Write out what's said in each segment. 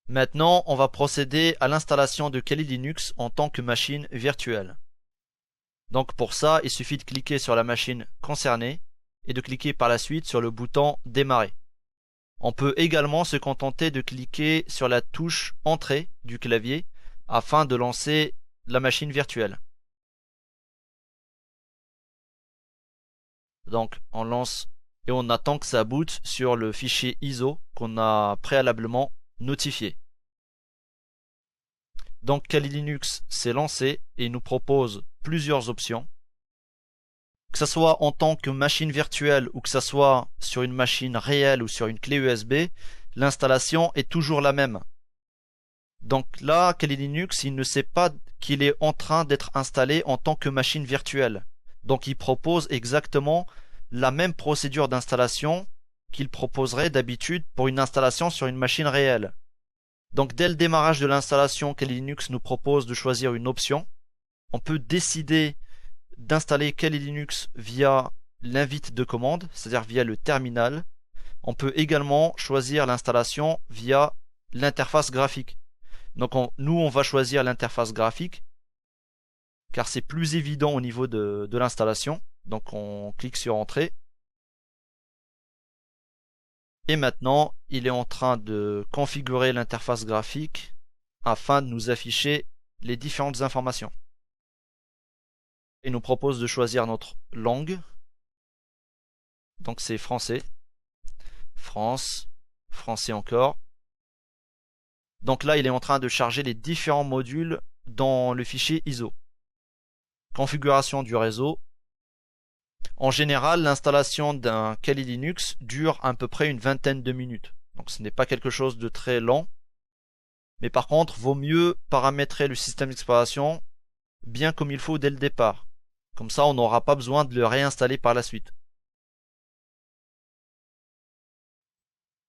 Maintenant, on va procéder à l'installation de Kali Linux en tant que machine virtuelle. Donc pour ça, il suffit de cliquer sur la machine concernée et de cliquer par la suite sur le bouton Démarrer. On peut également se contenter de cliquer sur la touche Entrée du clavier afin de lancer la machine virtuelle. Donc on lance et on attend que ça boot sur le fichier ISO qu'on a préalablement notifié. Donc Kali Linux s'est lancé et nous propose plusieurs options. Que ce soit en tant que machine virtuelle ou que ce soit sur une machine réelle ou sur une clé USB, l'installation est toujours la même. Donc là, Kali Linux, il ne sait pas qu'il est en train d'être installé en tant que machine virtuelle. Donc il propose exactement la même procédure d'installation qu'il proposerait d'habitude pour une installation sur une machine réelle. Donc dès le démarrage de l'installation, Kali Linux nous propose de choisir une option. On peut décider d'installer Kali Linux via l'invite de commande, c'est-à-dire via le terminal. On peut également choisir l'installation via l'interface graphique. Donc nous, on va choisir l'interface graphique car c'est plus évident au niveau de l'installation. Donc on clique sur Entrée. Et maintenant, il est en train de configurer l'interface graphique afin de nous afficher les différentes informations. Il nous propose de choisir notre langue. Donc c'est français. France, français encore. Donc là, il est en train de charger les différents modules dans le fichier ISO. Configuration du réseau. En général, l'installation d'un Kali Linux dure à peu près une vingtaine de minutes. Donc ce n'est pas quelque chose de très lent. Mais par contre, vaut mieux paramétrer le système d'exploitation bien comme il faut dès le départ. Comme ça, on n'aura pas besoin de le réinstaller par la suite.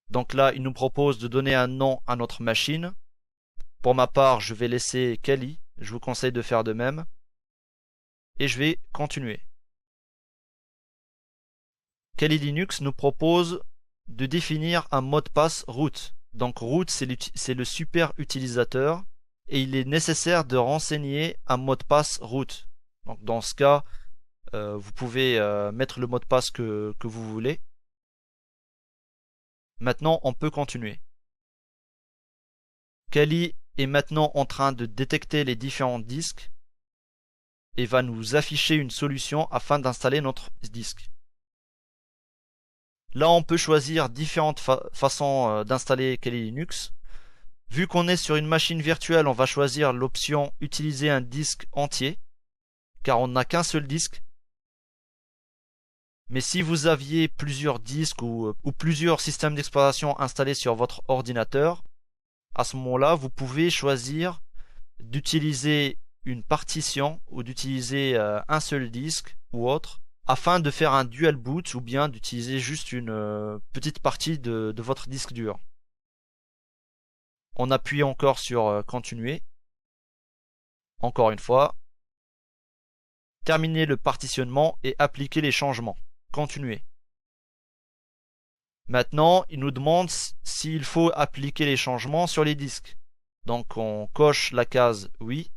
Donc là, il nous propose de donner un nom à notre machine. Pour ma part, je vais laisser Kali. Je vous conseille de faire de même. Et je vais continuer. Kali Linux nous propose de définir un mot de passe root. Donc root, c'est le super utilisateur et il est nécessaire de renseigner un mot de passe root. Donc dans ce cas, vous pouvez mettre le mot de passe que vous voulez. Maintenant, on peut continuer. Kali est maintenant en train de détecter les différents disques et va nous afficher une solution afin d'installer notre disque. Là, on peut choisir différentes façons d'installer Kali Linux. Vu qu'on est sur une machine virtuelle, on va choisir l'option utiliser un disque entier, car on n'a qu'un seul disque. Mais si vous aviez plusieurs disques ou plusieurs systèmes d'exploitation installés sur votre ordinateur, à ce moment-là, vous pouvez choisir d'utiliser une partition ou d'utiliser un seul disque ou autre afin de faire un dual boot ou bien d'utiliser juste une petite partie de votre disque dur. On appuie encore sur continuer. Encore une fois. Terminer le partitionnement et appliquer les changements. Continuer. Maintenant, il nous demande s'il faut appliquer les changements sur les disques. Donc on coche la case oui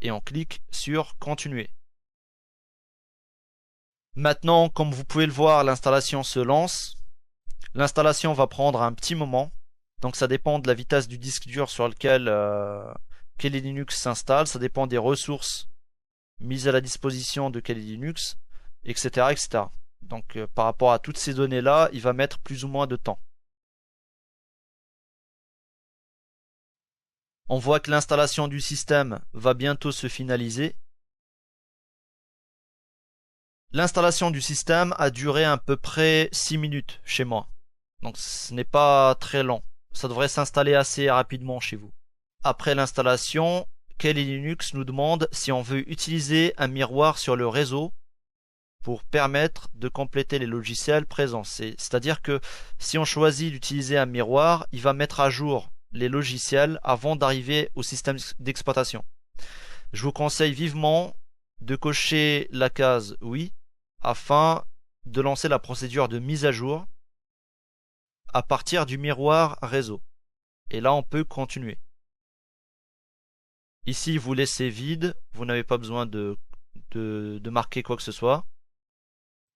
et on clique sur continuer. Maintenant, comme vous pouvez le voir, l'installation se lance. L'installation va prendre un petit moment. Donc ça dépend de la vitesse du disque dur sur lequel Kali Linux s'installe. Ça dépend des ressources mises à la disposition de Kali Linux, etc. etc. Donc par rapport à toutes ces données-là, il va mettre plus ou moins de temps. On voit que l'installation du système va bientôt se finaliser. L'installation du système a duré à peu près 6 minutes chez moi. Donc ce n'est pas très long. Ça devrait s'installer assez rapidement chez vous. Après l'installation, Kali Linux nous demande si on veut utiliser un miroir sur le réseau pour permettre de compléter les logiciels présents. C'est-à-dire que si on choisit d'utiliser un miroir, il va mettre à jour les logiciels avant d'arriver au système d'exploitation. Je vous conseille vivement de cocher la case oui afin de lancer la procédure de mise à jour à partir du miroir réseau. Et là, on peut continuer. Ici, vous laissez vide, vous n'avez pas besoin de marquer quoi que ce soit.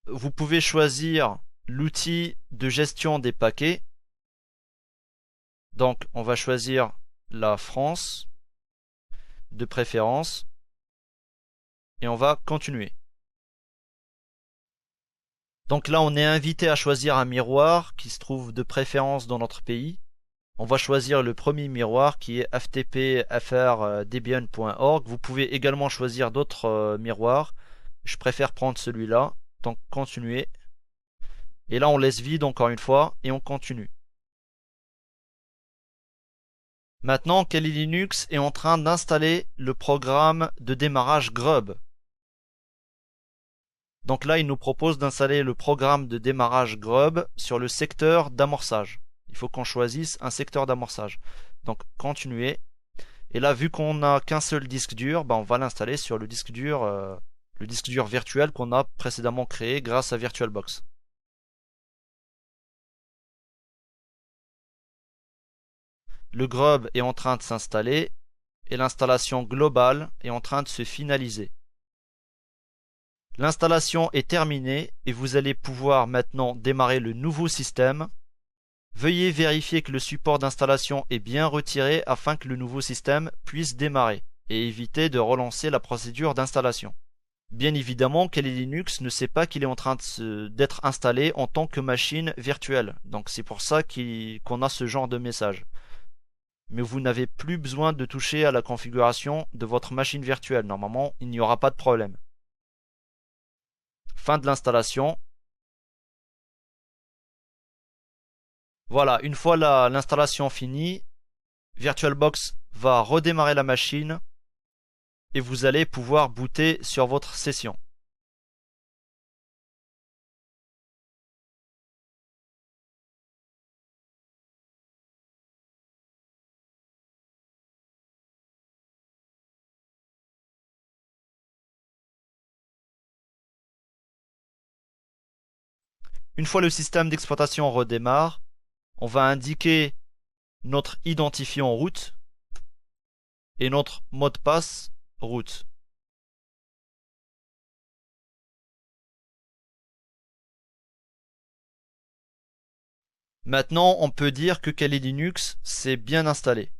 Vous pouvez choisir l'outil de gestion des paquets. Donc, on va choisir la France de préférence et on va continuer. Donc là, on est invité à choisir un miroir qui se trouve de préférence dans notre pays. On va choisir le premier miroir qui est ftp-fr-debian.org. Vous pouvez également choisir d'autres miroirs. Je préfère prendre celui-là. Donc continuer. Et là, on laisse vide encore une fois et on continue. Maintenant, Kali Linux est en train d'installer le programme de démarrage Grub. Donc là, il nous propose d'installer le programme de démarrage Grub sur le secteur d'amorçage. Il faut qu'on choisisse un secteur d'amorçage. Donc continuer. Et là, vu qu'on n'a qu'un seul disque dur, on va l'installer sur le disque dur virtuel qu'on a précédemment créé grâce à VirtualBox. Le Grub est en train de s'installer et l'installation globale est en train de se finaliser. L'installation est terminée et vous allez pouvoir maintenant démarrer le nouveau système. Veuillez vérifier que le support d'installation est bien retiré afin que le nouveau système puisse démarrer et éviter de relancer la procédure d'installation. Bien évidemment, Kali Linux ne sait pas qu'il est en train d'être installé en tant que machine virtuelle. Donc c'est pour ça qu'on a ce genre de message. Mais vous n'avez plus besoin de toucher à la configuration de votre machine virtuelle. Normalement, il n'y aura pas de problème. Fin de l'installation. Voilà, une fois l'installation finie, VirtualBox va redémarrer la machine et vous allez pouvoir booter sur votre session. Une fois le système d'exploitation redémarre, on va indiquer notre identifiant route et notre mot de passe route. Maintenant, on peut dire que Kali Linux s'est bien installé.